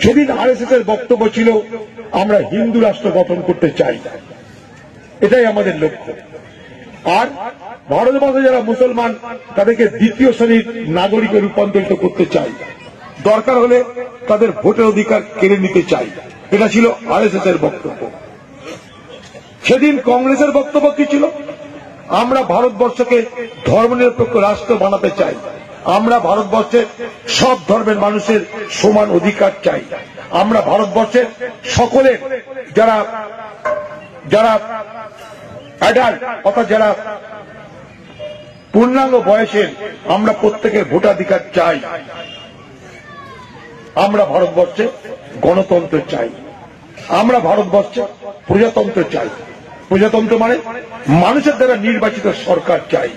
সেদিন আরএসএস এর বক্তব্য ছিল আমরা হিন্দু রাষ্ট্র গঠন করতে চাই, এটাই আমাদের লক্ষ্য। আর ভারতবর্ষে যারা মুসলমান তাদেরকে দ্বিতীয় শ্রেণীর নাগরিকে রূপান্তরিত করতে চাই, দরকার হলে তাদের ভোটের অধিকার কেড়ে নিতে চাই, এটা ছিল আরএসএস এর বক্তব্য। সেদিন কংগ্রেসের বক্তব্য কি ছিল? আমরা ভারতবর্ষকে ধর্মনিরপেক্ষ রাষ্ট্র বানাতে চাই, আমরা ভারতবর্ষের সব ধর্মের মানুষের সমান অধিকার চাই, আমরা ভারতবর্ষের সকলের যারা যারা অ্যাডাল্ট অর্থাৎ যারা পূর্ণাঙ্গ বয়সের, আমরা প্রত্যেকের ভোটাধিকার চাই, আমরা ভারতবর্ষে গণতন্ত্র চাই, আমরা ভারতবর্ষে প্রজাতন্ত্র চাই। প্রজাতন্ত্র মানে মানুষের দ্বারা নির্বাচিত সরকার চাই,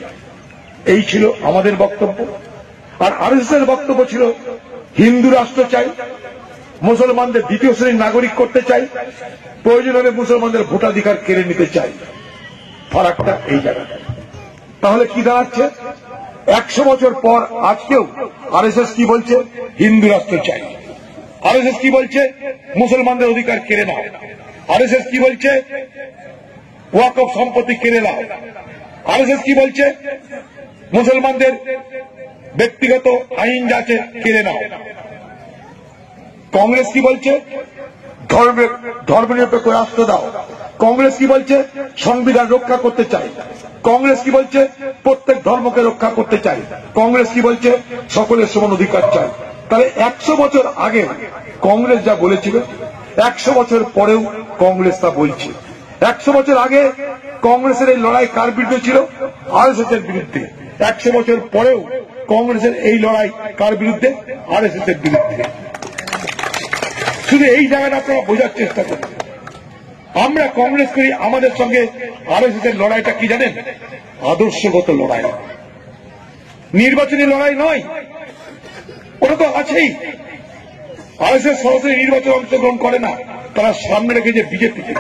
এই ছিল আমাদের বক্তব্য। আর আরএসএস এর বক্তব্য ছিল হিন্দু রাষ্ট্র চাই, মুসলমানদের দ্বিতীয় শ্রেণীর নাগরিক করতে চাই, প্রয়োজন হলে মুসলমানদের ভোটাধিকার কেড়ে নিতে চাই। ফারাকটা এই জায়গাটা। তাহলে কি দাঁড়াচ্ছে? 100 বছর পর আজকেও আরএসএস কি বলছে? হিন্দু রাষ্ট্র চাই। আরএসএস কি বলছে? মুসলমানদের অধিকার কেড়ে নাও। আরএসএস কি বলছে? ওয়াকফ সম্পত্তি কেড়ে নাও। আরএসএস কি বলছে? মুসলমানদের ব্যক্তিগত আইন যাচ্ছে কেড়ে নাও। কংগ্রেস কি বলছে? ধর্মনিরপেক্ষ রাষ্ট্র দাও। কংগ্রেস কি বলছে? সংবিধান রক্ষা করতে চাই। কংগ্রেস কি বলছে? প্রত্যেক ধর্মকে রক্ষা করতে চাই। কংগ্রেস কি বলছে? সকলের সমান অধিকার চাই। তাহলে 100 বছর আগে কংগ্রেস যা বলেছিল, 100 বছর পরেও কংগ্রেস তা বলছে। 100 বছর আগে কংগ্রেসের এই লড়াই কার বিরুদ্ধে ছিল? আরএসএস এর বিরুদ্ধে। 100 বছর পরেও কংগ্রেসের এই লড়াই কার বিরুদ্ধে? আরএসএস এর বিরুদ্ধে। শুধু এই জায়গাটা আপনারা বোঝার চেষ্টা করুন। আমরা কংগ্রেস করি, আমাদের সঙ্গে আরএসএস এর লড়াইটা কি জানেন? আদর্শগত লড়াই, নির্বাচনী লড়াই নয়। ওটা তো আছেই। আরএসএস সরাসরি নির্বাচনে অংশগ্রহণ করে না, তারা সামনে রেখেছে বিজেপিকে।